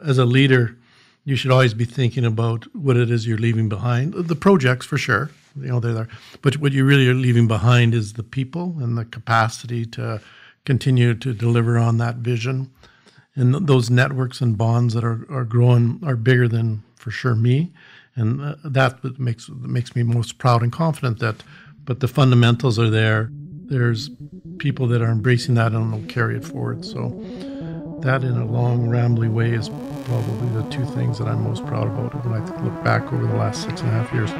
As a leader, you should always be thinking about what it is you're leaving behind. The projects, for sure, they're there. But what you really are leaving behind is the people and the capacity to continue to deliver on that vision. And those networks and bonds that are growing are bigger than, for sure, me. And that makes me most proud and confident but the fundamentals are there. There's people that are embracing that and will carry it forward. So that, in a long, rambly way, is probably the two things that I'm most proud about when I look back over the last 6.5 years.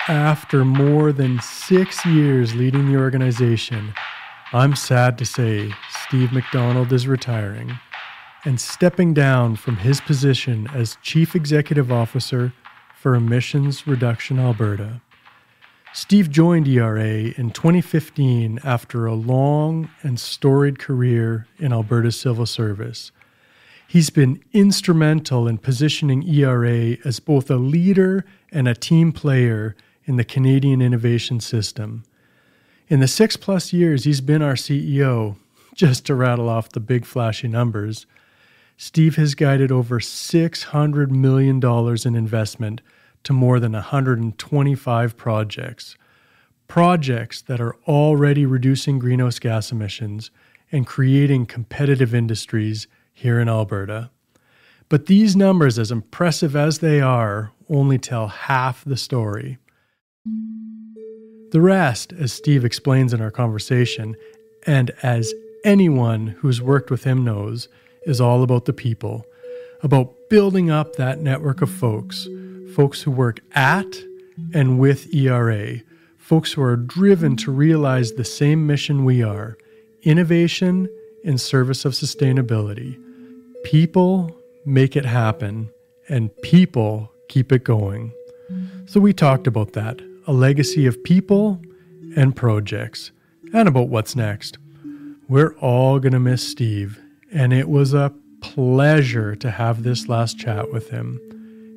After more than 6 years leading the organization, I'm sad to say Steve MacDonald is retiring and stepping down from his position as Chief Executive Officer for Emissions Reduction Alberta. Steve joined ERA in 2015 after a long and storied career in Alberta's civil service. He's been instrumental in positioning ERA as both a leader and a team player in the Canadian innovation system. In the 6+ years he's been our CEO, just to rattle off the big flashy numbers, Steve has guided over $600 million in investment to more than 125 projects that are already reducing greenhouse gas emissions and creating competitive industries here in Alberta. But these numbers, as impressive as they are, only tell half the story. The rest, as Steve explains in our conversation, and as anyone who's worked with him knows, is all about the people, about building up that network of folks who work at and with ERA, folks who are driven to realize the same mission we are, innovation in service of sustainability. People make it happen, and people keep it going. So we talked about that, a legacy of people and projects, and about what's next. We're all going to miss Steve, and it was a pleasure to have this last chat with him.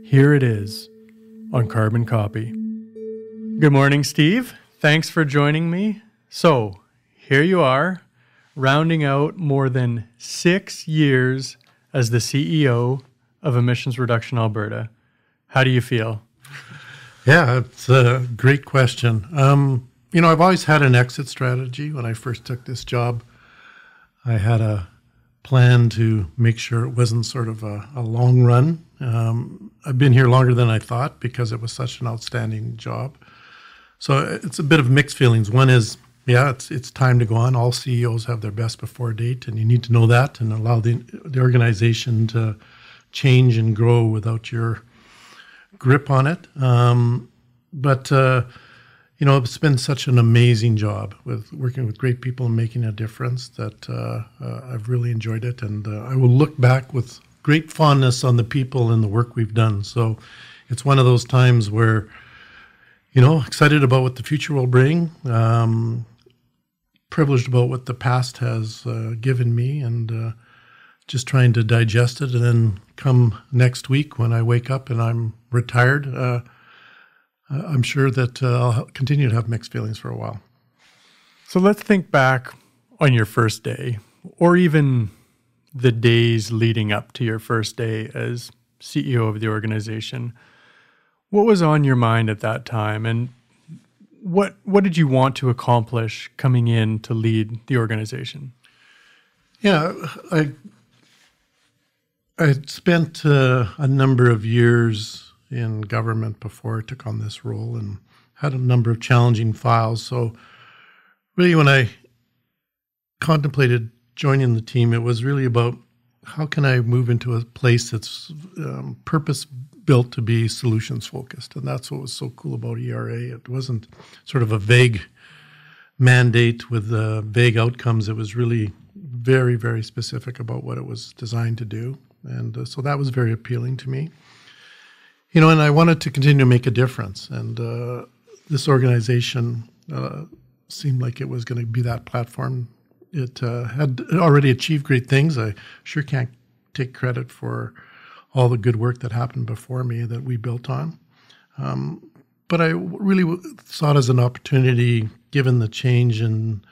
Here it is on Carbon Copy. Good morning, Steve. Thanks for joining me. So, here you are, rounding out more than 6 years as the CEO of Emissions Reduction Alberta. How do you feel? Yeah, it's a great question. I've always had an exit strategy. When I first took this job, I had a plan to make sure it wasn't sort of a long run. I've been here longer than I thought because it was such an outstanding job. So it's a bit of mixed feelings. One is, it's time to go on. All CEOs have their best before date, and you need to know that and allow the organization to change and grow without your grip on it. It's been such an amazing job with working with great people and making a difference that I've really enjoyed it. And I will look back with great fondness on the people and the work we've done. So it's one of those times where, excited about what the future will bring, privileged about what the past has given me, and just trying to digest it. And then come next week when I wake up and I'm retired, I'm sure that I'll continue to have mixed feelings for a while. So let's think back on your first day, or even the days leading up to your first day as CEO of the organization. What was on your mind at that time, and what did you want to accomplish coming in to lead the organization? Yeah, I spent a number of years in government before I took on this role and had a number of challenging files. So really when I contemplated joining the team, it was really about how can I move into a place that's purpose-built to be solutions-focused. And that's what was so cool about ERA. It wasn't sort of a vague mandate with vague outcomes. It was really very, very specific about what it was designed to do. And so that was very appealing to me. And I wanted to continue to make a difference. And this organization seemed like it was going to be that platform. It had already achieved great things. I sure can't take credit for all the good work that happened before me that we built on. But I really saw it as an opportunity, given the change in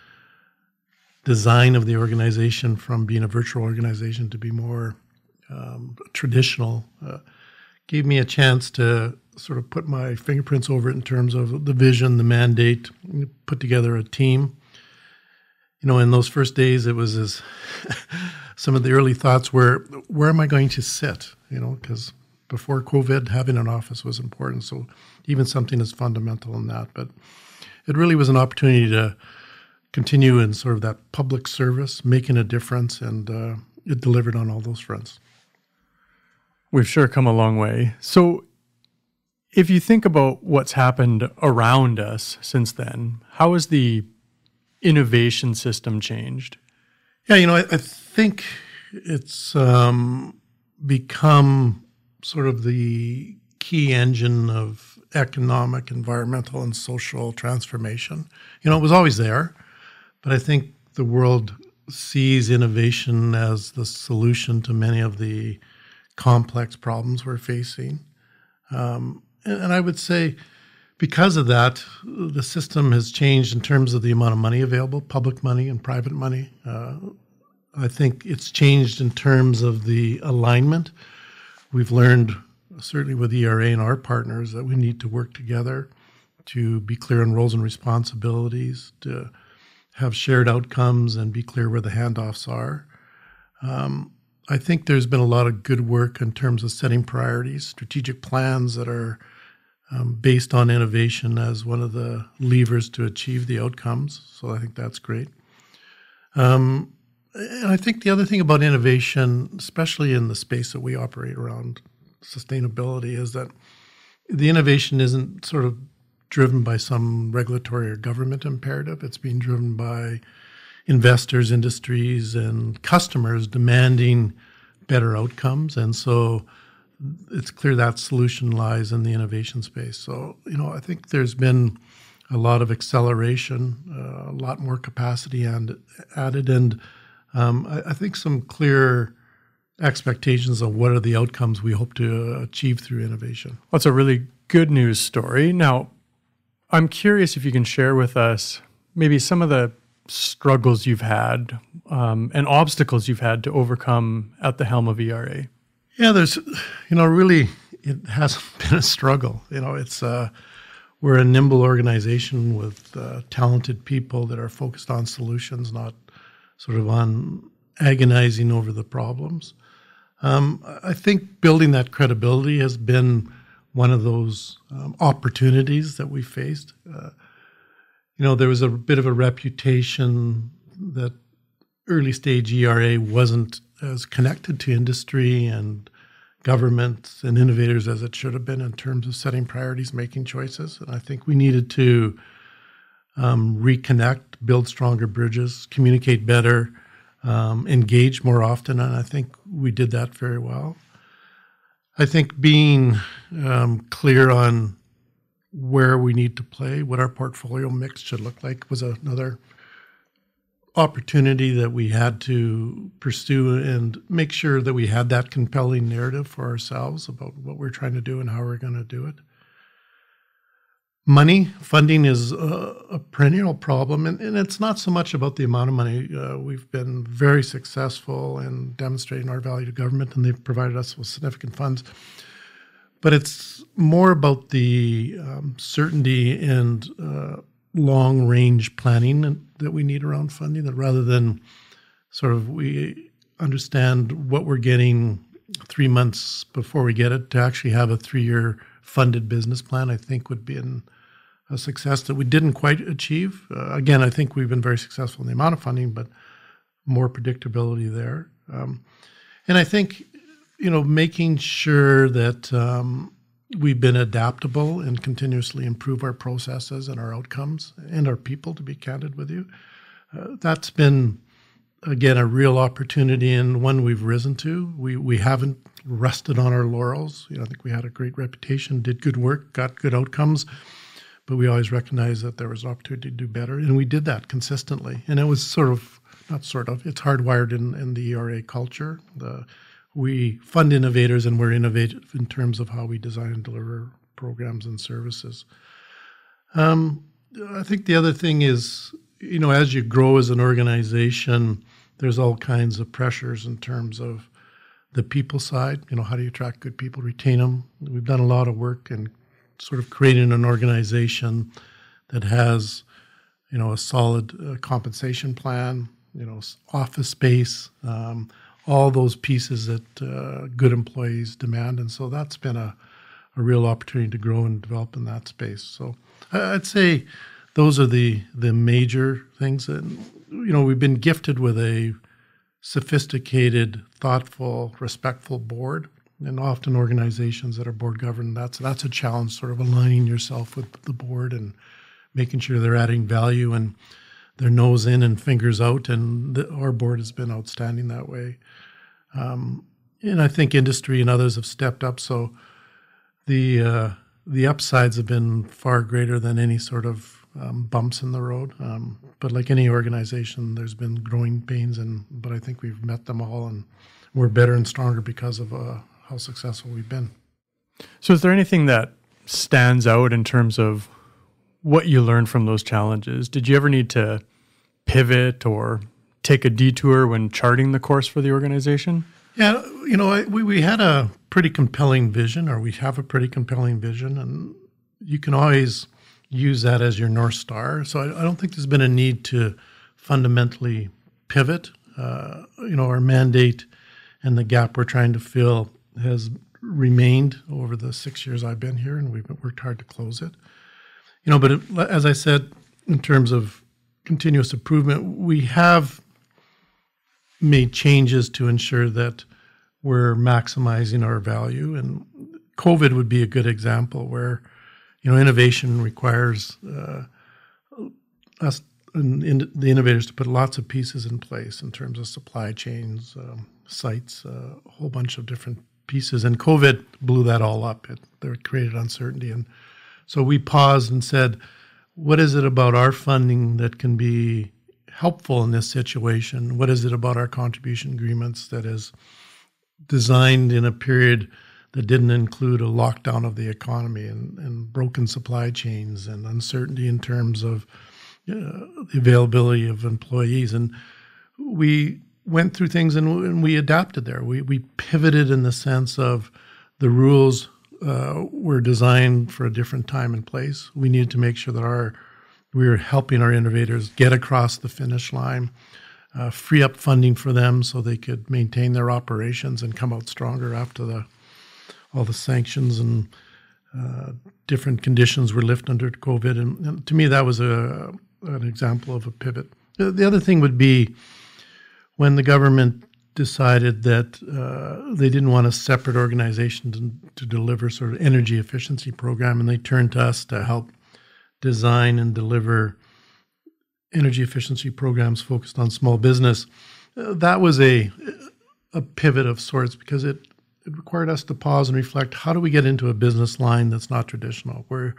design of the organization from being a virtual organization to be more traditional. Gave me a chance to sort of put my fingerprints over it in terms of the vision, the mandate, put together a team. In those first days, it was as some of the early thoughts were, where am I going to sit? Because before COVID, having an office was important. So even something as fundamental in that. But it really was an opportunity to continue in sort of that public service, making a difference, and it delivered on all those fronts. We've sure come a long way. So if you think about what's happened around us since then, how has the innovation system changed? Yeah, I think it's become sort of the key engine of economic, environmental, and social transformation. It was always there, but I think the world sees innovation as the solution to many of the complex problems we're facing. And I would say because of that, the system has changed in terms of the amount of money available, public money and private money. I think it's changed in terms of the alignment. We've learned, certainly with ERA and our partners, that we need to work together to be clear on roles and responsibilities, to have shared outcomes and be clear where the handoffs are. I think there's been a lot of good work in terms of setting priorities, strategic plans that are based on innovation as one of the levers to achieve the outcomes. So I think that's great. And I think the other thing about innovation, especially in the space that we operate around sustainability, is that the innovation isn't sort of driven by some regulatory or government imperative. It's being driven by investors, industries, and customers demanding better outcomes. And so it's clear that solution lies in the innovation space. So, I think there's been a lot of acceleration, a lot more capacity added, and I think some clear expectations of what are the outcomes we hope to achieve through innovation. Well, it's a really good news story. Now, I'm curious if you can share with us maybe some of the struggles you've had and obstacles you've had to overcome at the helm of ERA. Yeah, there's, really, it hasn't been a struggle. It's we're a nimble organization with talented people that are focused on solutions, not sort of on agonizing over the problems. I think building that credibility has been one of those opportunities that we faced. There was a bit of a reputation that early stage ERA wasn't as connected to industry and government and innovators as it should have been in terms of setting priorities, making choices. And I think we needed to reconnect, build stronger bridges, communicate better, engage more often. And I think we did that very well. I think being clear on where we need to play, what our portfolio mix should look like, was another opportunity that we had to pursue and make sure that we had that compelling narrative for ourselves about what we're trying to do and how we're going to do it. Funding is a perennial problem, and it's not so much about the amount of money. We've been very successful in demonstrating our value to government, and they've provided us with significant funds. But it's more about the certainty and long-range planning that we need around funding, that rather than sort of we understand what we're getting 3 months before we get it, to actually have a 3-year funded business plan, I think would be a success that we didn't quite achieve. Again, I think we've been very successful in the amount of funding, but more predictability there. And I think, making sure that we've been adaptable and continuously improve our processes and our outcomes and our people, to be candid with you. That's been, again, a real opportunity and one we've risen to. We haven't rested on our laurels. I think we had a great reputation, did good work, got good outcomes, but we always recognized that there was an opportunity to do better, and we did that consistently. And it was it's hardwired in the ERA culture. We fund innovators, and we're innovative in terms of how we design and deliver programs and services. I think the other thing is, as you grow as an organization, there's all kinds of pressures in terms of the people side. How do you attract good people, retain them? We've done a lot of work in sort of creating an organization that has, a solid compensation plan, office space, all those pieces that good employees demand. And so that's been a real opportunity to grow and develop in that space. So I'd say those are the major things. And, we've been gifted with a sophisticated, thoughtful, respectful board. And often organizations that are board governed, that's a challenge, sort of aligning yourself with the board and making sure they're adding value and their nose in and fingers out. And our board has been outstanding that way. And I think industry and others have stepped up. So the upsides have been far greater than any sort of bumps in the road. But like any organization, there's been growing pains, but I think we've met them all, and we're better and stronger because of how successful we've been. So is there anything that stands out in terms of what you learned from those challenges? Did you ever need to pivot or take a detour when charting the course for the organization? Yeah, we had a pretty compelling vision, or we have a pretty compelling vision, and you can always use that as your North Star. So I don't think there's been a need to fundamentally pivot. Our mandate and the gap we're trying to fill has remained over the 6 years I've been here, and we've worked hard to close it. But as I said, in terms of continuous improvement, we have made changes to ensure that we're maximizing our value. And COVID would be a good example where, innovation requires us and the innovators to put lots of pieces in place in terms of supply chains, sites, a whole bunch of different pieces. And COVID blew that all up. It created uncertainty. And so we paused and said, what is it about our funding that can be helpful in this situation? What is it about our contribution agreements that is designed in a period that didn't include a lockdown of the economy and broken supply chains and uncertainty in terms of the availability of employees? And we went through things and we adapted there. We pivoted in the sense of the rules were designed for a different time and place. We needed to make sure that we were helping our innovators get across the finish line, free up funding for them so they could maintain their operations and come out stronger after all the sanctions and different conditions were lifted under COVID. And to me, that was an example of a pivot. The other thing would be when the government decided that they didn't want a separate organization to deliver sort of energy efficiency program, and they turned to us to help design and deliver energy efficiency programs focused on small business. That was a pivot of sorts because it required us to pause and reflect, how do we get into a business line that's not traditional? We're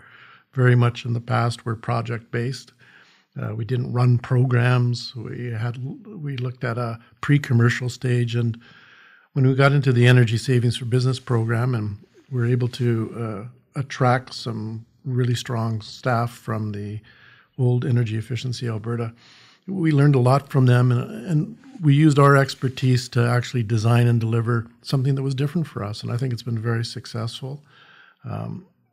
very much in the past, we're project-based. We didn't run programs. We looked at a pre-commercial stage, and when we got into the Energy Savings for Business program, and we were able to attract some really strong staff from the old Energy Efficiency Alberta, we learned a lot from them, and we used our expertise to actually design and deliver something that was different for us, and I think it's been very successful.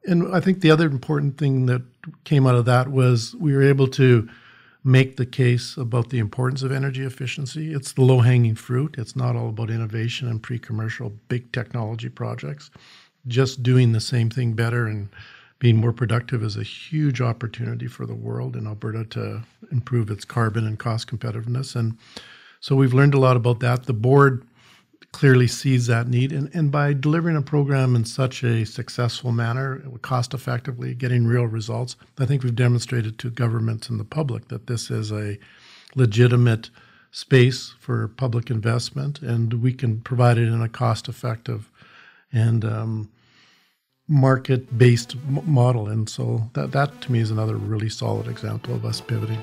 And I think the other important thing that came out of that was we were able to make the case about the importance of energy efficiency. It's the low-hanging fruit. It's not all about innovation and pre-commercial big technology projects. Just doing the same thing better and being more productive is a huge opportunity for the world in Alberta to improve its carbon and cost competitiveness. And so we've learned a lot about that. The board clearly sees that need. And by delivering a program in such a successful manner, cost effectively, getting real results, I think we've demonstrated to governments and the public that this is a legitimate space for public investment, and we can provide it in a cost effective and market-based model. And so that to me is another really solid example of us pivoting.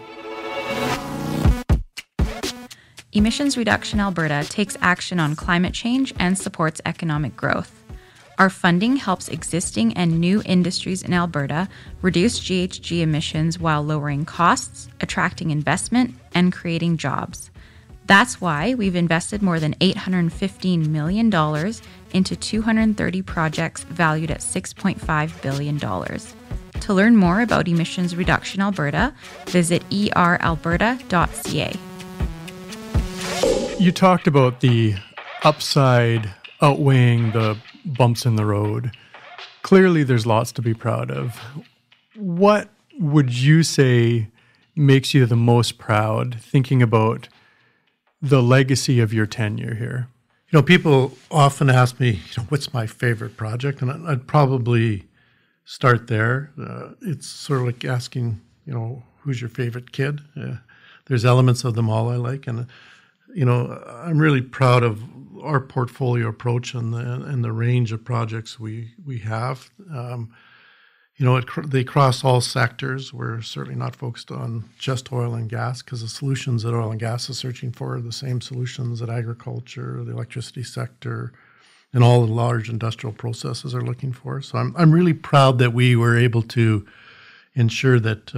Emissions Reduction Alberta takes action on climate change and supports economic growth. Our funding helps existing and new industries in Alberta reduce GHG emissions while lowering costs, attracting investment, and creating jobs. That's why we've invested more than $815 million into 230 projects valued at $6.5 billion. To learn more about Emissions Reduction Alberta, visit eralberta.ca. You talked about the upside outweighing the bumps in the road. Clearly, there's lots to be proud of. What would you say makes you the most proud thinking about the legacy of your tenure here? People often ask me, what's my favorite project? And I'd probably start there. It's sort of like asking, who's your favorite kid? There's elements of them all I like. And, I'm really proud of our portfolio approach and the range of projects we have. They cross all sectors. We're certainly not focused on just oil and gas, because the solutions that oil and gas is searching for are the same solutions that agriculture, the electricity sector, and all the large industrial processes are looking for. So I'm really proud that we were able to ensure that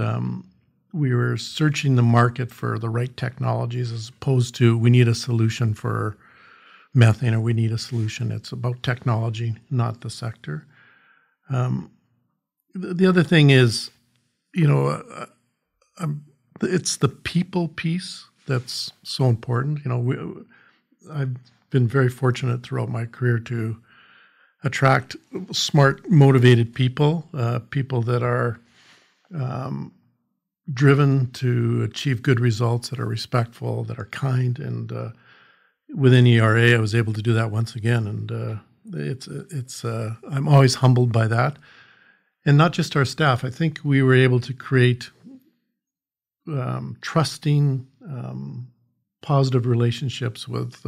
we were searching the market for the right technologies, as opposed to we need a solution for methane or we need a solution. It's about technology, not the sector. The other thing is, it's the people piece that's so important. I've been very fortunate throughout my career to attract smart, motivated people, people that are driven to achieve good results, that are respectful, that are kind. And within ERA, I was able to do that once again. And I'm always humbled by that. And not just our staff. I think we were able to create trusting, positive relationships with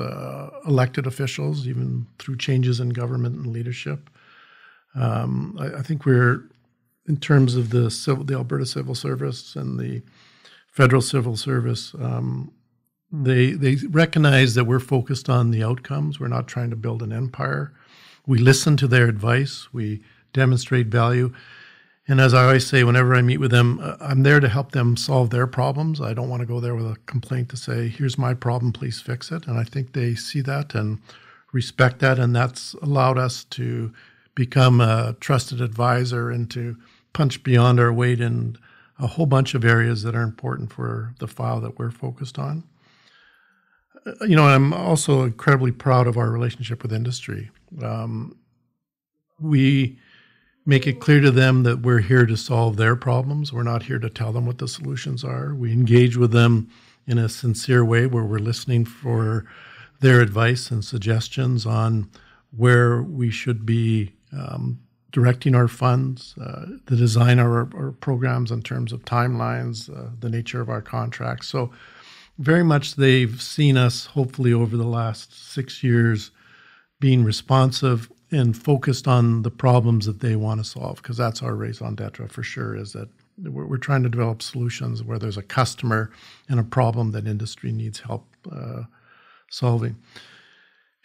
elected officials, even through changes in government and leadership. I think we're, in terms of the Alberta Civil Service and the Federal Civil Service, they recognize that we're focused on the outcomes. We're not trying to build an empire. We listen to their advice. We demonstrate value. And as I always say, whenever I meet with them, I'm there to help them solve their problems. I don't want to go there with a complaint to say, here's my problem, please fix it. And I think they see that and respect that. And that's allowed us to become a trusted advisor and to punch beyond our weight in a whole bunch of areas that are important for the file that we're focused on. I'm also incredibly proud of our relationship with industry. We make it clear to them that we're here to solve their problems. We're not here to tell them what the solutions are. We engage with them in a sincere way where we're listening for their advice and suggestions on where we should be directing our funds, the design of our programs in terms of timelines, the nature of our contracts. So very much they've seen us, hopefully over the last 6 years, being responsive and focused on the problems that they want to solve, because that's our raison d'etre for sure, is that we're trying to develop solutions where there's a customer and a problem that industry needs help solving.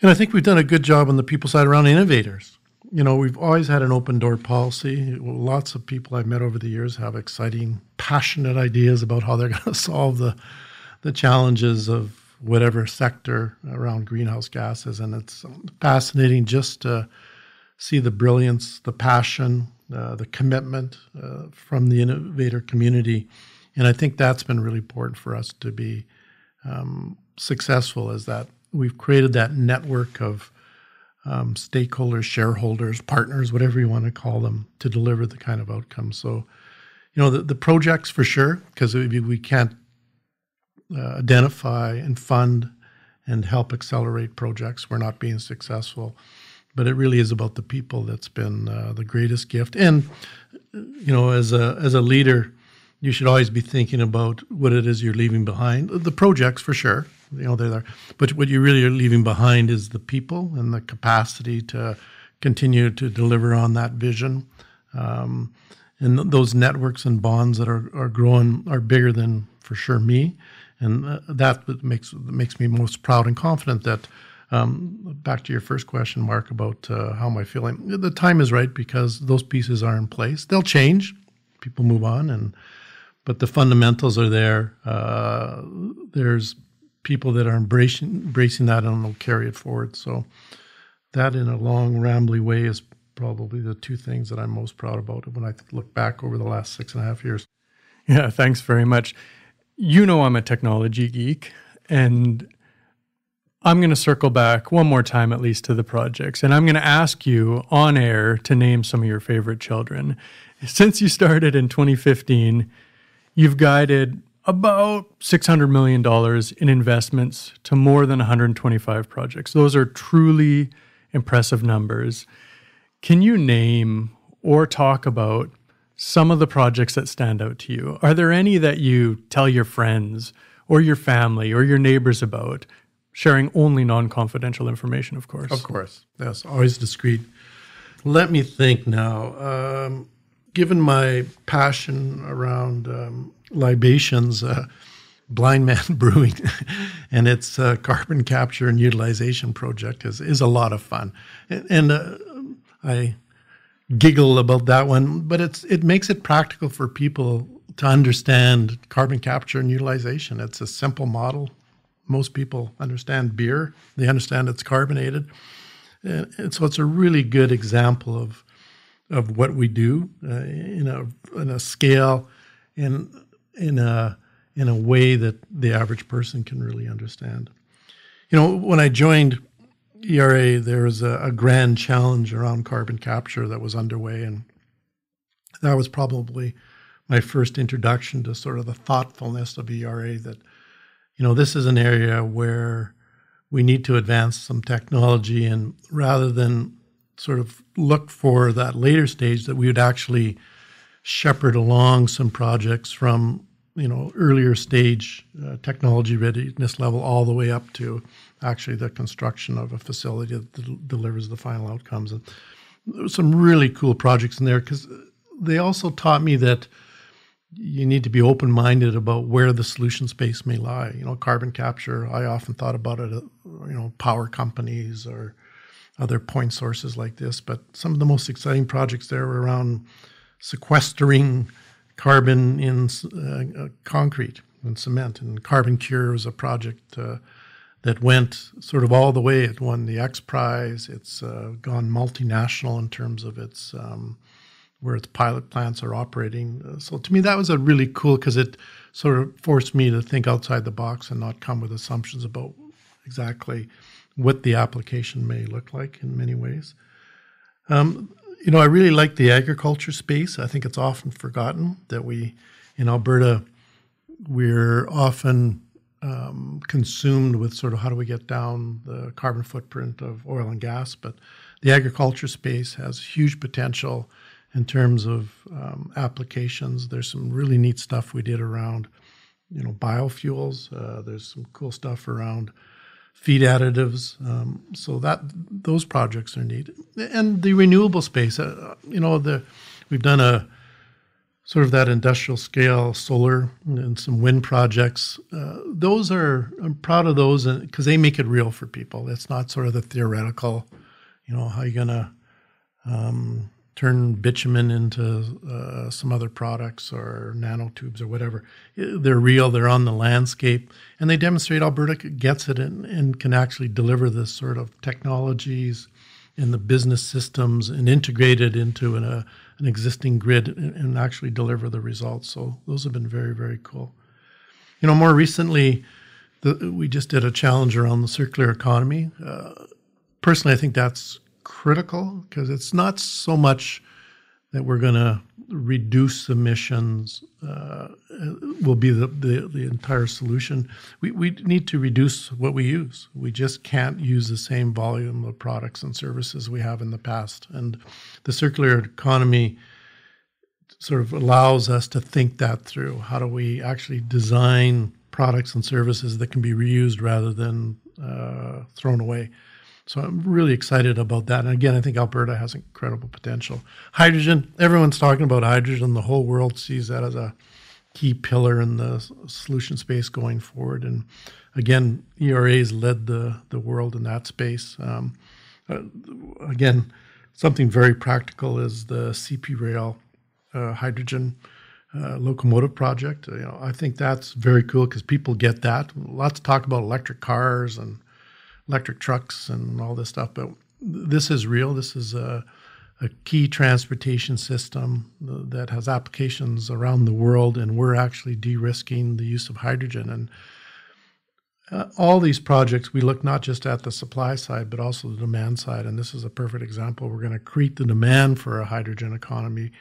And I think we've done a good job on the people side around innovators. We've always had an open door policy. Lots of people I've met over the years have exciting, passionate ideas about how they're going to solve the challenges of whatever sector around greenhouse gases. And it's fascinating just to see the brilliance, the passion, the commitment from the innovator community. And I think that's been really important for us to be successful, is that we've created that network of stakeholders, shareholders, partners, whatever you want to call them, to deliver the kind of outcomes. So, the projects for sure, because we can't identify and fund and help accelerate projects, we're not being successful. But it really is about the people that's been the greatest gift. And, as a leader, you should always be thinking about what it is you're leaving behind. The projects for sure, they're there. But what you really are leaving behind is the people and the capacity to continue to deliver on that vision. And those networks and bonds that are growing are bigger than, for sure, me. And that makes me most proud and confident that, back to your first question, Mark, about how am I feeling, the time is right because those pieces are in place. They'll change. People move on, but the fundamentals are there. There's people that are embracing that and will carry it forward. So that, in a long, rambly way, is probably the two things that I'm most proud about when I look back over the last 6.5 years. Yeah, thanks very much. You know I'm a technology geek, and I'm going to circle back one more time at least to the projects, and I'm going to ask you on air to name some of your favorite children. Since you started in 2015, you've guided about $600 million in investments to more than 125 projects. Those are truly impressive numbers. Can you name or talk about some of the projects that stand out to you? Are there any that you tell your friends or your family or your neighbors about, sharing only non-confidential information, of course? Of course. Yes, always discreet. Let me think now. Given my passion around libations, Blind Man Brewing and its carbon capture and utilization project is a lot of fun. And I giggle about that one, but it makes it practical for people to understand carbon capture and utilization. It's a simple model. Most people understand beer. They understand it's carbonated. And so it's a really good example of what we do in a scale, in a way that the average person can really understand. When I joined ERA, there was a grand challenge around carbon capture that was underway, and that was probably my first introduction to sort of the thoughtfulness of ERA, that this is an area where we need to advance some technology, and rather than sort of look for that later stage, that we would actually shepherd along some projects from earlier stage technology readiness level all the way up to actually the construction of a facility that delivers the final outcomes. And there were some really cool projects in there because they also taught me that you need to be open-minded about where the solution space may lie. Carbon capture, I often thought about it, power companies or other point sources like this, but some of the most exciting projects there were around sequestering carbon in concrete and cement. And Carbon Cure was a project that went sort of all the way. It won the X Prize. It's gone multinational in terms of its where its pilot plants are operating. So to me, that was a really cool, because it sort of forced me to think outside the box and not come with assumptions about exactly what the application may look like in many ways. I really like the agriculture space. I think it's often forgotten that in Alberta, we're often consumed with sort of how do we get down the carbon footprint of oil and gas, but the agriculture space has huge potential in terms of applications. There's some really neat stuff we did around, biofuels. There's some cool stuff around feed additives. So those projects are neat. And the renewable space, we've done a sort of that industrial scale solar and some wind projects. I'm proud of those because they make it real for people. It's not sort of the theoretical, how you're going to turn bitumen into some other products or nanotubes or whatever. They're real, they're on the landscape, and they demonstrate Alberta gets it and can actually deliver this sort of technologies in the business systems and integrate it into an existing grid and actually deliver the results. So those have been very, very cool. More recently, we just did a challenge around the circular economy. Personally, I think that's critical because it's not so much that we're going to reduce emissions will be the entire solution. We need to reduce what we use. We just can't use the same volume of products and services we have in the past. And the circular economy sort of allows us to think that through. How do we actually design products and services that can be reused rather than thrown away? So I'm really excited about that. And again, I think Alberta has incredible potential. Hydrogen, everyone's talking about hydrogen. The whole world sees that as a key pillar in the solution space going forward. And again, ERA's led the world in that space. Again, something very practical is the CP Rail hydrogen locomotive project. I think that's very cool because people get that. Lots of talk about electric cars and electric trucks and all this stuff, but this is real. This is a key transportation system that has applications around the world, and we're actually de-risking the use of hydrogen. And all these projects, we look not just at the supply side, but also the demand side, and this is a perfect example. We're going to create the demand for a hydrogen economy,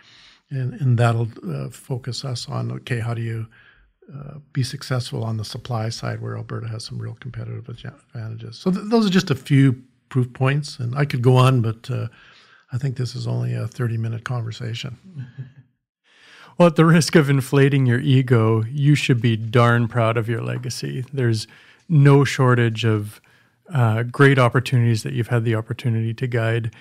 and that'll focus us on, okay, how do you be successful on the supply side where Alberta has some real competitive advantages. So those are just a few proof points, and I could go on, but I think this is only a 30-minute conversation. Well, at the risk of inflating your ego, you should be darn proud of your legacy. There's no shortage of great opportunities that you've had the opportunity to guide.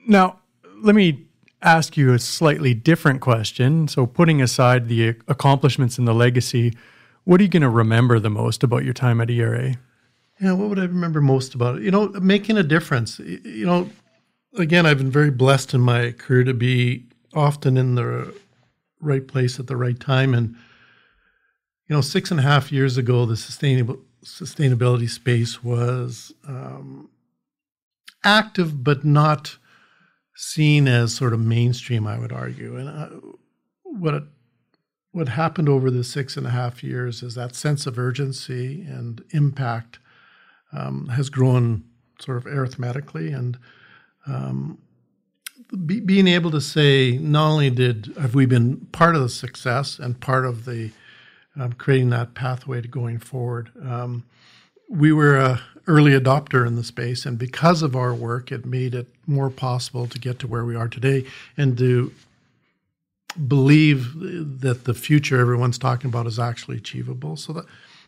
Now, let me ask you a slightly different question. So putting aside the accomplishments and the legacy, what are you going to remember the most about your time at ERA? Yeah, what would I remember most about it? Making a difference. Again, I've been very blessed in my career to be often in the right place at the right time. And, 6.5 years ago, the sustainability space was active, but not seen as sort of mainstream, I would argue. And what happened over the 6.5 years is that sense of urgency and impact has grown sort of arithmetically. And being able to say, not only have we been part of the success and part of the creating that pathway to going forward, we were a early adopter in the space, and because of our work, it made it more possible to get to where we are today and to believe that the future everyone's talking about is actually achievable. So that,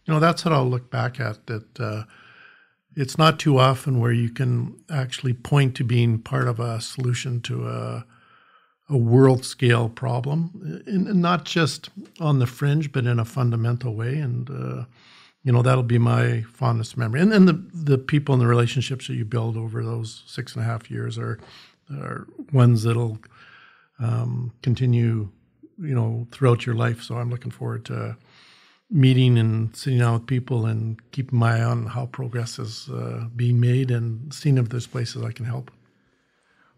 that's what I'll look back at, that it's not too often where you can actually point to being part of a solution to a world scale problem, and not just on the fringe, but in a fundamental way. And, that'll be my fondest memory. And the people and the relationships that you build over those 6.5 years are ones that'll continue, throughout your life. So I'm looking forward to meeting and sitting down with people and keeping my eye on how progress is being made and seeing if there's places I can help.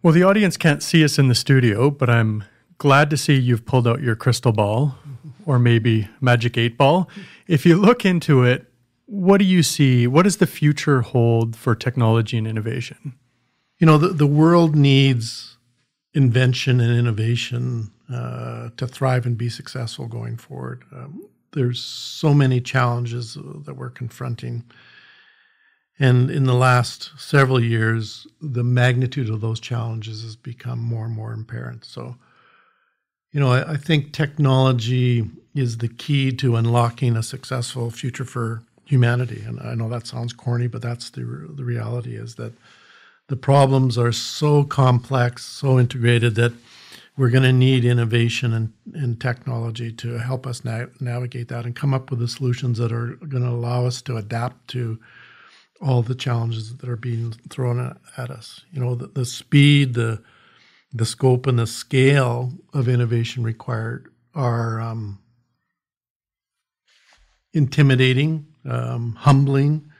Well, the audience can't see us in the studio, but I'm glad to see you've pulled out your crystal ball, or maybe magic 8 ball. If you look into it, what do you see? What does the future hold for technology and innovation? The world needs invention and innovation to thrive and be successful going forward. There's so many challenges that we're confronting. And in the last several years, the magnitude of those challenges has become more and more apparent. So, I think technology is the key to unlocking a successful future for humanity. And I know that sounds corny, but that's the reality, is that the problems are so complex, so integrated, that we're going to need innovation and technology to help us navigate that and come up with the solutions that are going to allow us to adapt to all the challenges that are being thrown at us. The speed, the scope, and the scale of innovation required are intimidating, humbling,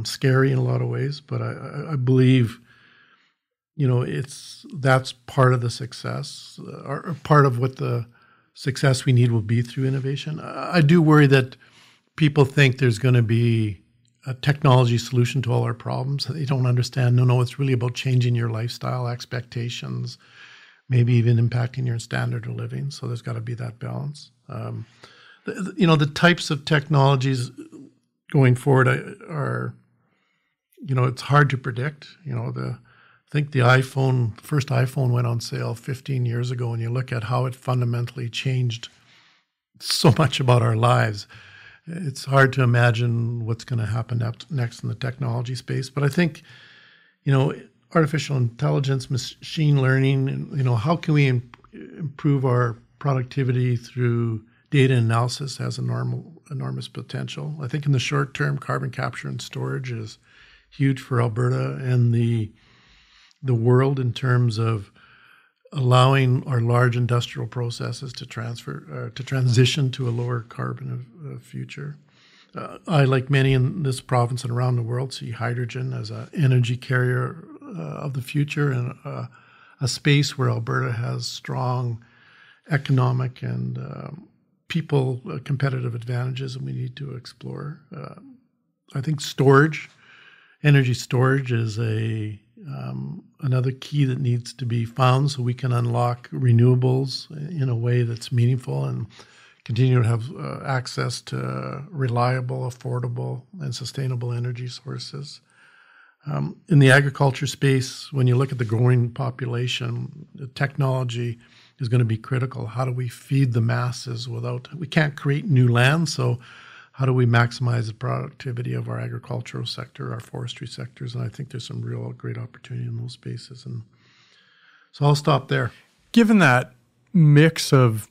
scary in a lot of ways. But I believe, that's part of the success, or part of what the success we need will be through innovation. I do worry that people think there's going to be a technology solution to all our problems. They don't understand. No, it's really about changing your lifestyle expectations, maybe even impacting your standard of living. So there's got to be that balance. The types of technologies going forward are, it's hard to predict. I think the first iPhone went on sale 15 years ago, and you look at how it fundamentally changed so much about our lives. It's hard to imagine what's going to happen next in the technology space. But I think, artificial intelligence, machine learning, and, how can we improve our productivity through data analysis has enormous potential. I think in the short term, carbon capture and storage is huge for Alberta and the world in terms of allowing our large industrial processes to transition to a lower carbon future. I, like many in this province and around the world, see hydrogen as an energy carrier of the future and a space where Alberta has strong economic and people competitive advantages, and we need to explore. I think energy storage is another key that needs to be found so we can unlock renewables in a way that's meaningful and continue to have access to reliable, affordable, and sustainable energy sources. In the agriculture space, when you look at the growing population, the technology is going to be critical. How do we feed the masses we can't create new land, so how do we maximize the productivity of our agricultural sector, our forestry sectors? And I think there's some real great opportunity in those spaces. And so I'll stop there. Given that mix of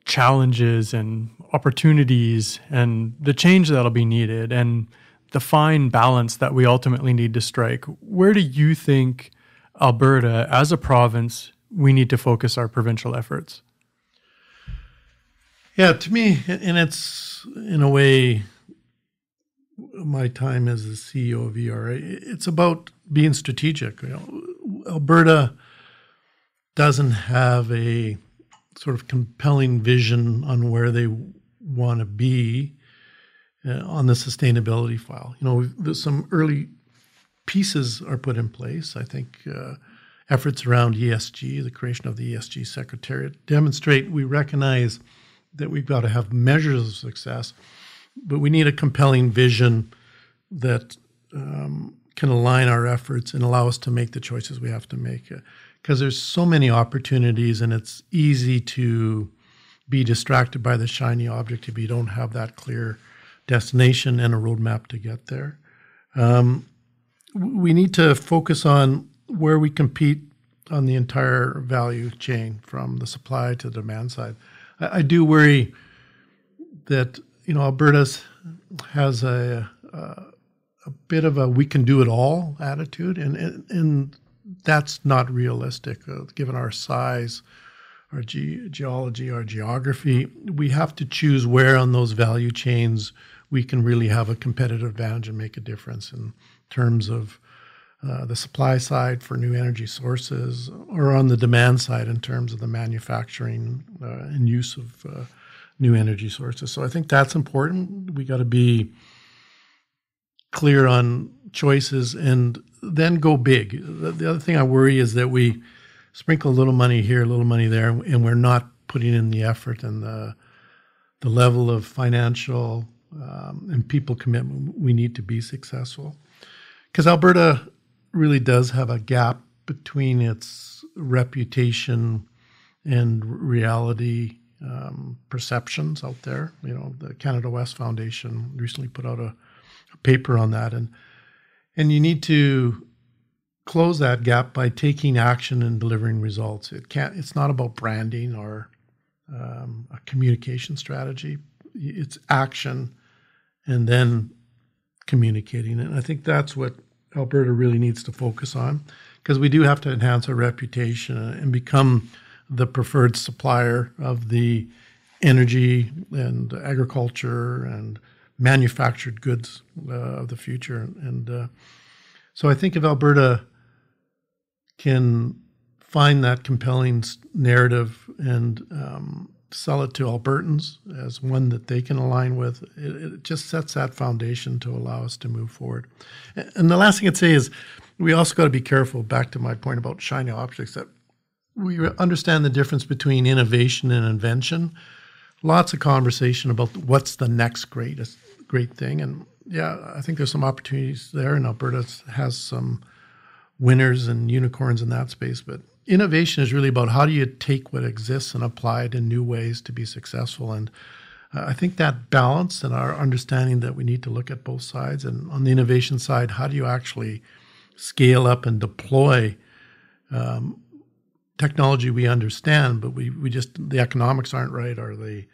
challenges and opportunities and the change that'll be needed and the fine balance that we ultimately need to strike, where do you think Alberta, as a province, we need to focus our provincial efforts? Yeah, to me, and it's in a way my time as the CEO of ERA, it's about being strategic. Alberta doesn't have a sort of compelling vision on where they want to be on the sustainability file. There's some early pieces are put in place. I think efforts around ESG, the creation of the ESG Secretariat, demonstrate we recognize that we've got to have measures of success, but we need a compelling vision that can align our efforts and allow us to make the choices we have to make. Because there's so many opportunities, and it's easy to be distracted by the shiny object if you don't have that clear destination and a roadmap to get there. We need to focus on where we compete on the entire value chain, from the supply to the demand side. I do worry that Alberta has a bit of a we can do it all attitude, and that's not realistic given our size, our geology, our geography. We have to choose where on those value chains we can really have a competitive advantage and make a difference in terms of the supply side for new energy sources, or on the demand side in terms of the manufacturing and use of new energy sources. So I think that's important. We got to be clear on choices and then go big. The other thing I worry is that we sprinkle a little money here, a little money there, and we're not putting in the effort and the level of financial and people commitment we need to be successful. Because Alberta really does have a gap between its reputation and reality perceptions out there. The Canada West Foundation recently put out a paper on that, and you need to close that gap by taking action and delivering results. It's not about branding or a communication strategy. It's action and then communicating. And I think that's what Alberta really needs to focus on, because we do have to enhance our reputation and become the preferred supplier of the energy and agriculture and manufactured goods of the future. And so I think if Alberta can find that compelling narrative and sell it to Albertans as one that they can align with, it just sets that foundation to allow us to move forward. And the last thing I'd say is we also got to be careful, back to my point about shiny objects, that we understand the difference between innovation and invention. Lots of conversation about what's the next great thing. And yeah, I think there's some opportunities there, and Alberta has some winners and unicorns in that space. But innovation is really about how do you take what exists and apply it in new ways to be successful. And I think that balance and our understanding that we need to look at both sides. And on the innovation side, how do you actually scale up and deploy technology we understand, but we just, the economics aren't right, or the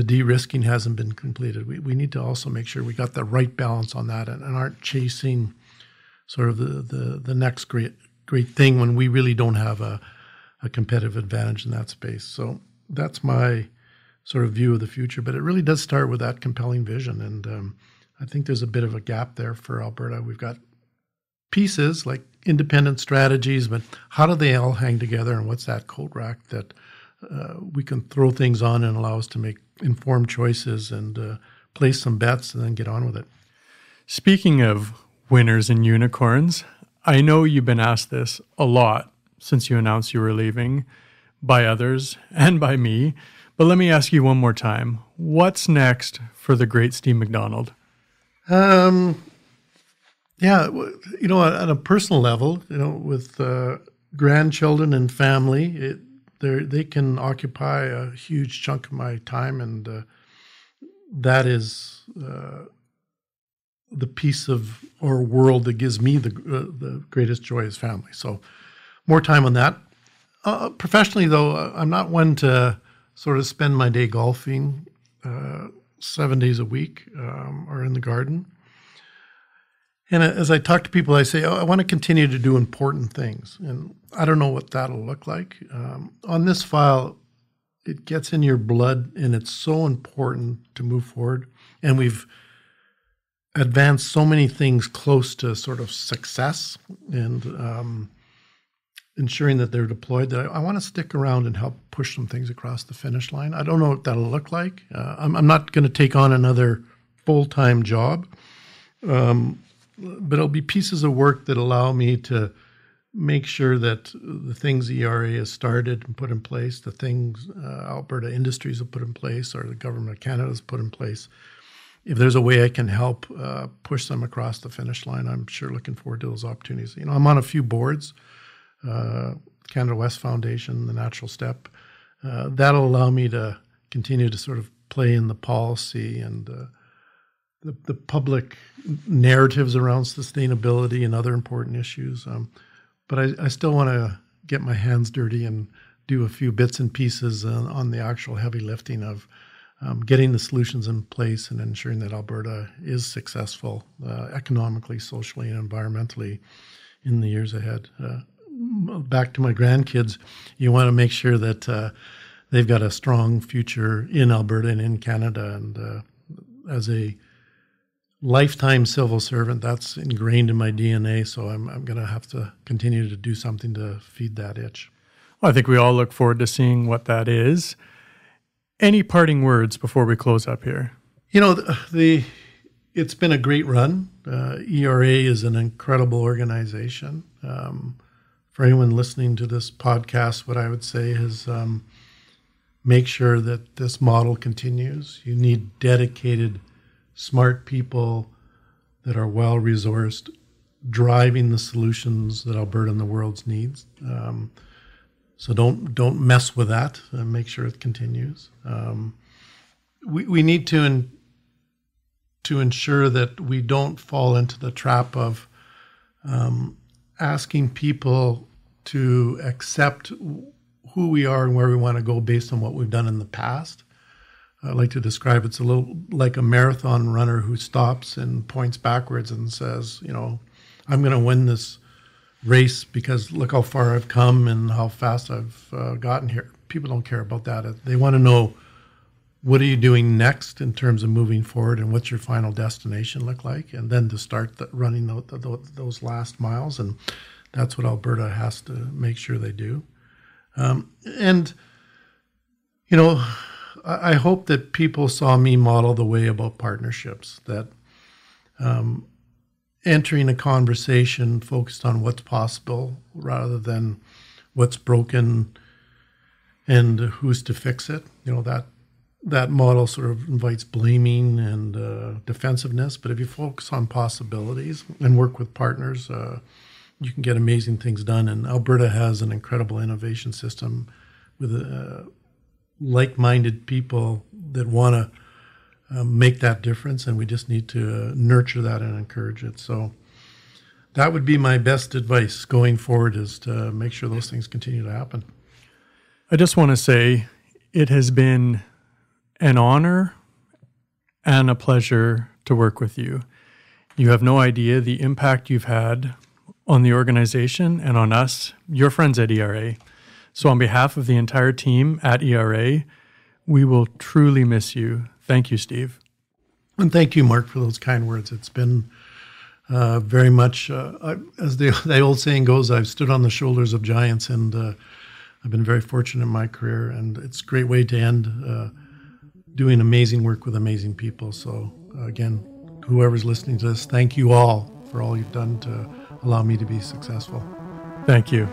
de-risking hasn't been completed. We need to also make sure we got the right balance on that and aren't chasing sort of the next great thing when we really don't have a competitive advantage in that space. So that's my sort of view of the future. But it really does start with that compelling vision. And I think there's a bit of a gap there for Alberta. We've got pieces like independent strategies, but how do they all hang together, and what's that coat rack that we can throw things on and allow us to make informed choices and place some bets and then get on with it. Speaking of winners and unicorns, I know you've been asked this a lot since you announced you were leaving, by others and by me, but let me ask you one more time. What's next for the great Steve MacDonald? Yeah, at a personal level, with grandchildren and family, they can occupy a huge chunk of my time, and that is the piece of our world that gives me the greatest joy is family. So more time on that. Professionally, though, I'm not one to sort of spend my day golfing 7 days a week or in the garden. And as I talk to people, I say, I want to continue to do important things. And I don't know what that'll look like. On this file, it gets in your blood, and it's so important to move forward. And we've advanced so many things close to sort of success and ensuring that they're deployed, that I want to stick around and help push some things across the finish line. I don't know what that'll look like. I'm not going to take on another full-time job. But it'll be pieces of work that allow me to make sure that the things ERA has started and put in place, the things Alberta Industries have put in place, or the Government of Canada has put in place, if there's a way I can help push them across the finish line, I'm sure looking forward to those opportunities. I'm on a few boards, Canada West Foundation, the Natural Step. That'll allow me to continue to sort of play in the policy and the public narratives around sustainability and other important issues. But I still want to get my hands dirty and do a few bits and pieces on the actual heavy lifting of getting the solutions in place and ensuring that Alberta is successful economically, socially, and environmentally in the years ahead. Back to my grandkids, you want to make sure that they've got a strong future in Alberta and in Canada. And as a lifetime civil servant, that's ingrained in my DNA, so I'm going to have to continue to do something to feed that itch. Well, I think we all look forward to seeing what that is. Any parting words before we close up here? It's been a great run. ERA is an incredible organization. For anyone listening to this podcast, what I would say is make sure that this model continues. You need dedicated, smart people that are well-resourced, driving the solutions that Alberta and the world needs. So don't mess with that. Make sure it continues. We need to ensure that we don't fall into the trap of asking people to accept who we are and where we want to go based on what we've done in the past. I like to describe it's a little like a marathon runner who stops and points backwards and says, I'm going to win this race because look how far I've come and how fast I've gotten here. People don't care about that. They want to know, what are you doing next in terms of moving forward, and what's your final destination look like? And then to start running those last miles. And that's what Alberta has to make sure they do. I hope that people saw me model the way about partnerships, that entering a conversation focused on what's possible rather than what's broken and who's to fix it. That model sort of invites blaming and defensiveness. But if you focus on possibilities and work with partners, you can get amazing things done. And Alberta has an incredible innovation system with like-minded people that want to make that difference, and we just need to nurture that and encourage it. So that would be my best advice going forward, is to make sure those things continue to happen. I just want to say it has been an honor and a pleasure to work with you. You have no idea the impact you've had on the organization and on us, your friends at ERA. So on behalf of the entire team at ERA, we will truly miss you. Thank you, Steve. And thank you, Mark, for those kind words. It's been very much, as the old saying goes, I've stood on the shoulders of giants, and I've been very fortunate in my career, and it's a great way to end doing amazing work with amazing people. So again, whoever's listening to this, thank you all for all you've done to allow me to be successful. Thank you.